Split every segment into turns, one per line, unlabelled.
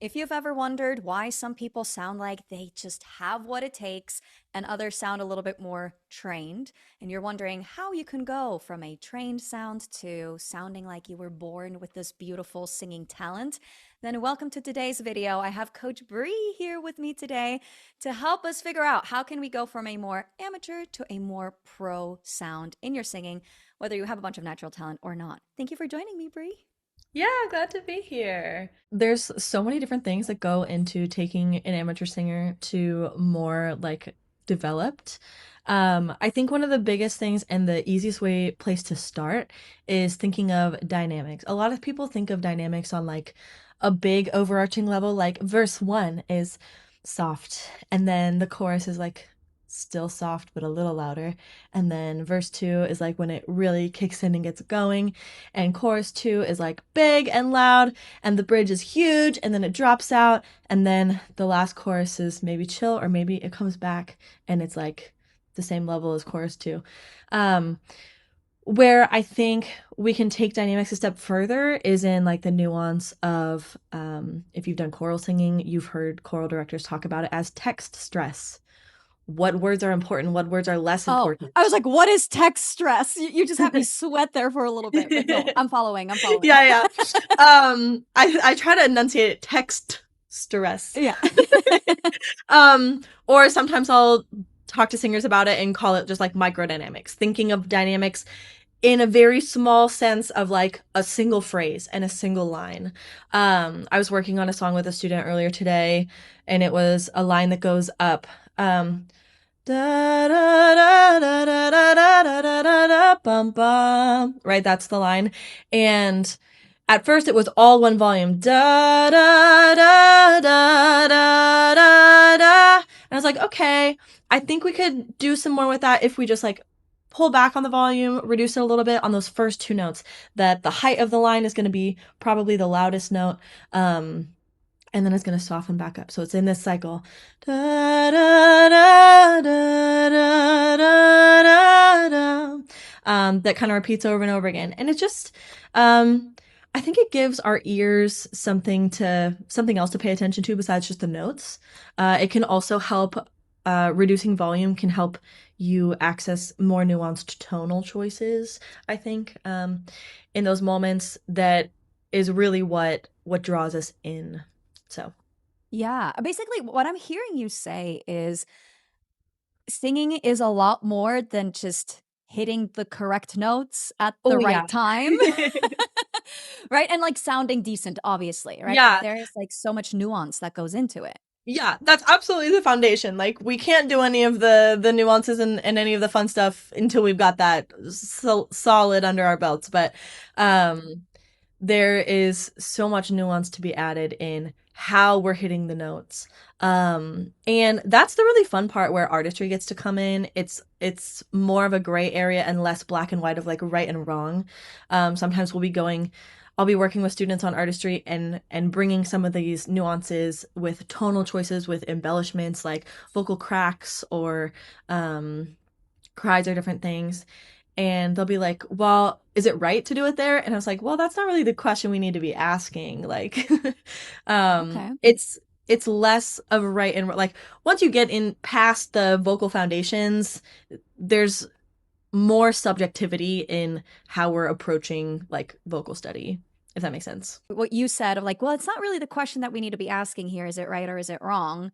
If you've ever wondered why some people sound like they just have what it takes and others sound a little bit more trained, and you're wondering how you can go from a trained sound to sounding like you were born with this beautiful singing talent, then welcome to today's video. I have Coach Bree here with me today to help us figure out how can we go from a more amateur to a more pro sound in your singing, whether you have a bunch of natural talent or not. Thank you for joining me, Bree.
Yeah, glad to be here. There's so many different things that go into taking an amateur singer to more like developed. I think one of the biggest things and the easiest place to start is thinking of dynamics. A lot of people think of dynamics on like a big overarching level, like verse one is soft, and then the chorus is like still soft but a little louder, and then verse two is like when it really kicks in and gets going, and chorus two is like big and loud, and the bridge is huge, and then it drops out, and then the last chorus is maybe chill, or maybe it comes back and it's like the same level as chorus two. Um, where I think we can take dynamics a step further is in like the nuance of if you've done choral singing, you've heard choral directors talk about it as text stress. What words are important? What words are less
Oh, I was
important?
like, what is text stress? You just had me sweat there for a little bit, but no, I'm following. I'm following.
Yeah, yeah. I try to enunciate it text stress.
Yeah.
Or sometimes I'll talk to singers about it and call it just like microdynamics, thinking of dynamics in a very small sense of like a single phrase and a single line. I was working on a song with a student earlier today, and it was a line that goes up. Da da da da da da da da da da da bum bum. Right, that's the line. And at first it was all one volume. Da da da da da da da. And I was like, okay, I think we could do some more with that if we just like pull back on the volume, reduce it a little bit on those first two notes. That the height of the line is going to be probably the loudest note. And then it's going to soften back up. So it's in this cycle. Da, da, da, da, da, da, da, da. That kind of repeats over and over again. And it just, I think it gives our ears something else to pay attention to besides just the notes. It can also help, reducing volume can help you access more nuanced tonal choices, I think, in those moments that is really what draws us in. So,
Yeah. Basically, what I'm hearing you say is singing is a lot more than just hitting the correct notes at the
oh
right
yeah.
time. Right? And like sounding decent, obviously, right? But
Yeah.
there's like so much nuance that goes into it.
Yeah, that's absolutely the foundation. Like we can't do any of the nuances and any of the fun stuff until we've got that solid under our belts. But um there is so much nuance to be added in how we're hitting the notes. And that's the really fun part where artistry gets to come in. It's more of a gray area and less black and white of like right and wrong. Sometimes I'll be working with students on artistry and bringing some of these nuances with tonal choices, with embellishments like vocal cracks or cries or different things, and they'll be like, well, is it right to do it there? And I was like, well, that's not really the question we need to be asking. Like,
Okay.
it's less of a right and like once you get in past the vocal foundations, there's more subjectivity in how we're approaching like vocal study, if that makes sense.
What you said of like, well, it's not really the question that we need to be asking here. Is it right or is it wrong?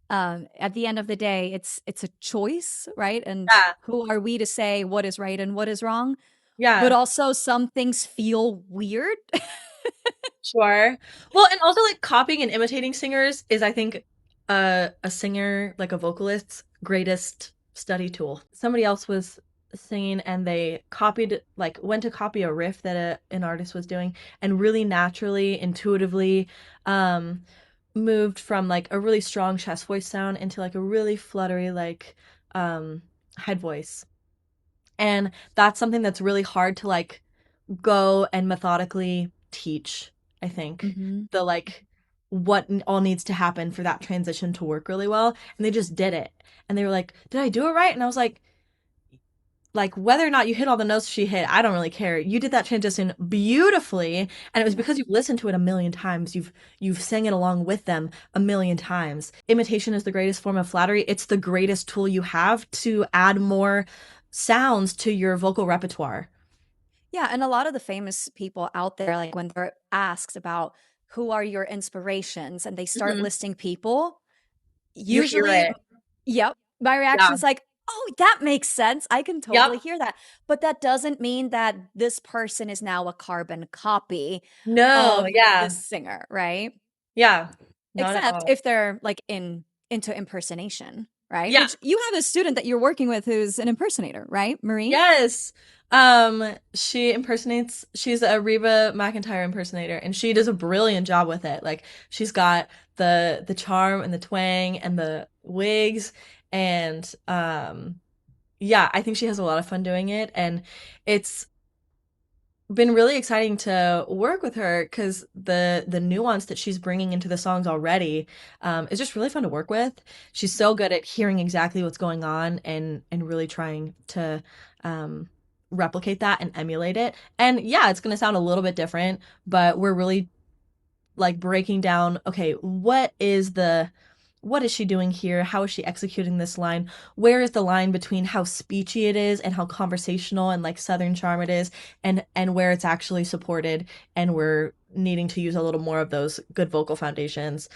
At the end of the day, it's a choice, right? And
Yeah.
who are we to say what is right and what is wrong? But
Yeah.
also, some things feel weird.
Sure. Well, and also like copying and imitating singers is, I think, a singer, like a vocalist's greatest study tool. Somebody else was singing and they copied, like, went to copy a riff that an artist was doing, and really naturally, intuitively, um, moved from like a really strong chest voice sound into like a really fluttery, like, head voice. And that's something that's really hard to like go and methodically teach, I think.
Hmm.
The like all needs to happen for that transition to work really well. And they just did it. And they were like, "Did I do it right?" And I was like, like whether or not you hit all the notes she hit, I don't really care. You did that transition beautifully, and it was
Yeah.
because you've listened to it a million times. You've sang it along with them a million times. Imitation is the greatest form of flattery. It's the greatest tool you have to add more sounds to your vocal repertoire.
Yeah, and a lot of the famous people out there, like when they're asked about who are your inspirations and they start
Hmm.
listing people,
You hear
usually,
it.
yep, my reaction
Yeah.
is like, oh, that makes sense. I can totally
Yep.
hear that. But that doesn't mean that this person is now a carbon copy
No,
of
yeah.
this singer, right?
Yeah. Not at
Except
all.
if they're like into impersonation, right?
Yeah.
Which you have a student that you're working with who's an impersonator, right, Marie?
Yes. She's a Reba McEntire impersonator, and she does a brilliant job with it. Like she's got the charm and the twang and the wigs, and yeah, I think she has a lot of fun doing it, and it's been really exciting to work with her because the nuance that she's bringing into the songs already is just really fun to work with. She's so good at hearing exactly what's going on and really trying to um, replicate that and emulate it. And yeah, it's going to sound a little bit different, but we're really like breaking down, okay, what is she doing here? How is she executing this line? Where is the line between how speechy it is and how conversational and like southern charm it is, and where it's actually supported, and we're needing to use a little more of those good vocal foundations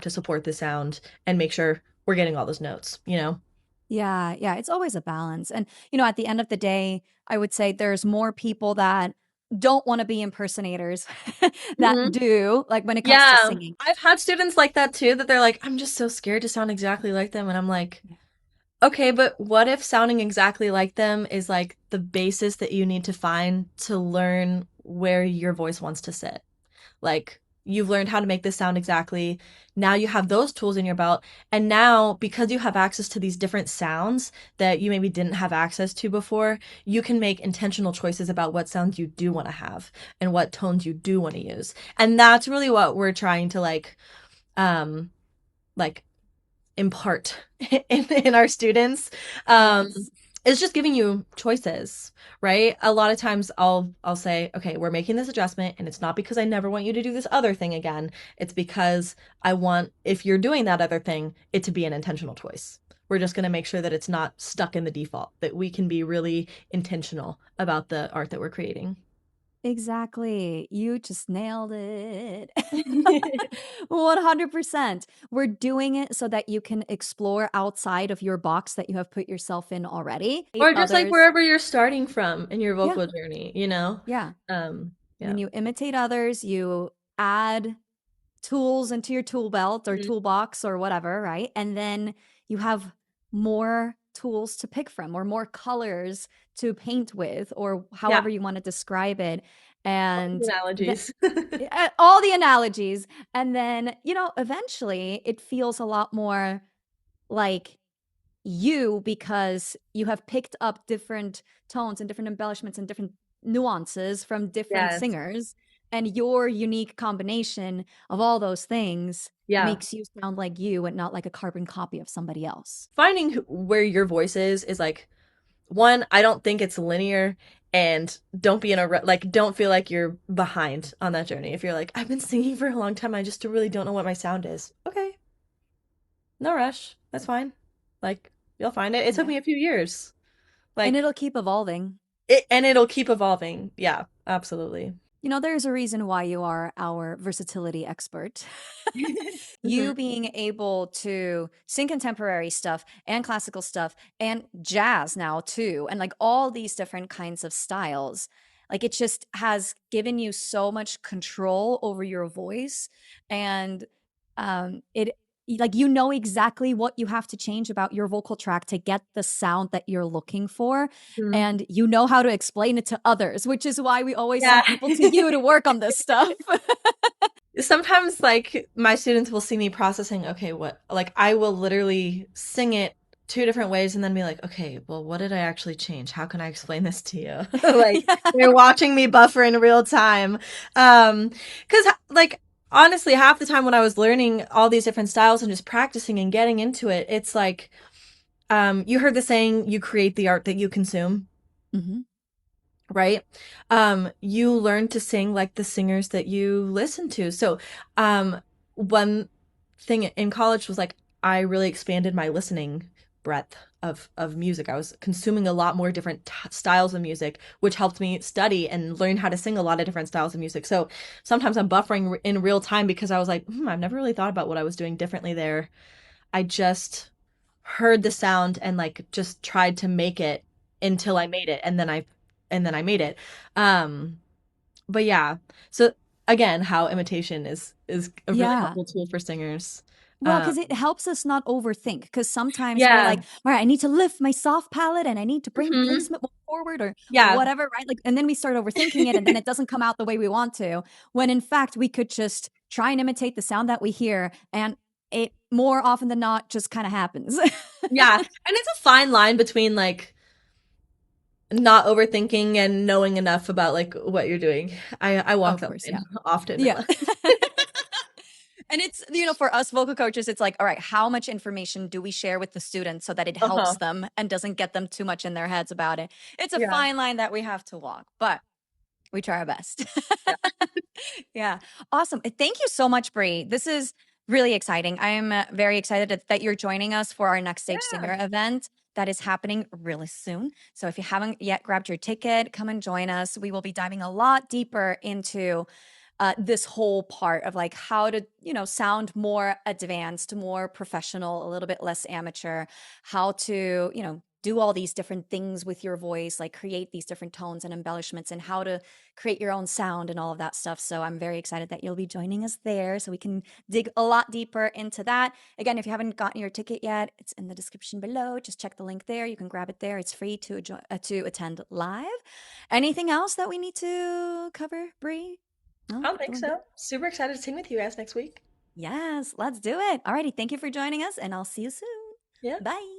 to support the sound and make sure we're getting all those notes, you know?
Yeah, yeah, it's always a balance. And, at the end of the day, I would say there's more people that don't want to be impersonators that
Hmm.
do, like when it comes to
Yeah,
singing.
I've had students like that too, that they're like, I'm just so scared to sound exactly like them. And I'm like,
Yeah.
okay, but what if sounding exactly like them is like the basis that you need to find to learn where your voice wants to sit? Like, you've learned how to make this sound exactly. Now you have those tools in your belt. And now, because you have access to these different sounds that you maybe didn't have access to before, you can make intentional choices about what sounds you do want to have and what tones you do want to use. And that's really what we're trying to um, like impart in our students,
Yes.
is just giving you choices, right? A lot of times I'll say, okay, we're making this adjustment, and it's not because I never want you to do this other thing again. It's because I want, if you're doing that other thing, it to be an intentional choice. We're just going to make sure that it's not stuck in the default, that we can be really intentional about the art that we're creating.
Exactly. You just nailed it. 100%. We're doing it so that you can explore outside of your box that you have put yourself in already.
Or just like
Others,
wherever you're starting from in your
yeah,
vocal journey, you know?
yeah. And
Yeah.
then you imitate others, you add tools into your tool belt or
Mhm.
toolbox or whatever, right? And then you have more tools to pick from or more colors to paint with or
Yeah.
however you want to describe it.
All the
And the,
analogies.
all the analogies. And then, eventually it feels a lot more like you because you have picked up different tones and different embellishments and different nuances from different
Yes.
singers. And your unique combination of all those things
Yeah.
makes you sound like you and not like a carbon copy of somebody else.
Finding where your voice is like, one, I don't think it's linear, and don't be in a like, don't feel like you're behind on that journey. If you're like, I've been singing for a long time, I just really don't know what my sound is. Okay, no rush. That's fine. Like, you'll find it. It took
Yeah.
me a few years.
And
Like,
it'll keep evolving.
and it'll keep evolving. Yeah, absolutely.
There's a reason why you are our versatility expert.
Hmm.
You being able to sing contemporary stuff and classical stuff and jazz now too, and like all these different kinds of styles. Like it just has given you so much control over your voice. And it like exactly what you have to change about your vocal track to get the sound that you're looking for, and you know how to explain it to others, which is why we always
Yeah.
send people to you to work on this stuff.
Sometimes like my students will see me processing, okay, what, like I will literally sing it two different ways and then be like, okay, well, what did I actually change? How can I explain this to you? Like they're watching me buffer in real time. Because like honestly, half the time when I was learning all these different styles and just practicing and getting into it, it's like you heard the saying, you create the art that you consume.
Hmm.
right? You learn to sing like the singers that you listen to. So, one thing in college was like I really expanded my listening breadth of music. I was consuming a lot more different styles of music, which helped me study and learn how to sing a lot of different styles of music. So sometimes I'm buffering in real time because I was like, I've never really thought about what I was doing differently there. I just heard the sound and like just tried to make it until I made it, and then I made it. Um, but yeah. So again, how imitation is a really
Yeah.
helpful tool for singers.
Well, because it
Um,
helps us not overthink. Because sometimes we're
yeah.
like, all right, I need to lift my soft palate and I need to bring the
Hmm.
placement more forward or
Yeah.
whatever, right? Like, and then we start overthinking it and then it doesn't come out the way we want to. When in fact, we could just try and imitate the sound that we hear. And it more often than not just kind of happens.
Yeah. And it's a fine line between like not overthinking and knowing enough about like what you're doing. I walk
Of
that
course.
line
Yeah.
often in
Yeah.
life.
And it's, for us vocal coaches, it's like, all right, how much information do we share with the students so that it
Uh-huh.
helps them and doesn't get them too much in their heads about it? It's a
Yeah.
fine line that we have to walk, but we try our best.
Yeah.
Yeah. Awesome. Thank you so much, Bree. This is really exciting. I am very excited that you're joining us for our Next Stage
Yeah.
Singer event that is happening really soon. So if you haven't yet grabbed your ticket, come and join us. We will be diving a lot deeper into this whole part of like how to, sound more advanced, more professional, a little bit less amateur, how to, do all these different things with your voice, like create these different tones and embellishments and how to create your own sound and all of that stuff. So I'm very excited that you'll be joining us there so we can dig a lot deeper into that. Again, if you haven't gotten your ticket yet, it's in the description below. Just check the link there. You can grab it there. It's free to attend live. Anything else that we need to cover, Bree?
I
No,
don't think
doing good.
so. Super excited to sing with you guys next week.
Yes, let's do it. Alrighty, thank you for joining us, and I'll see you soon.
Yeah.
Bye.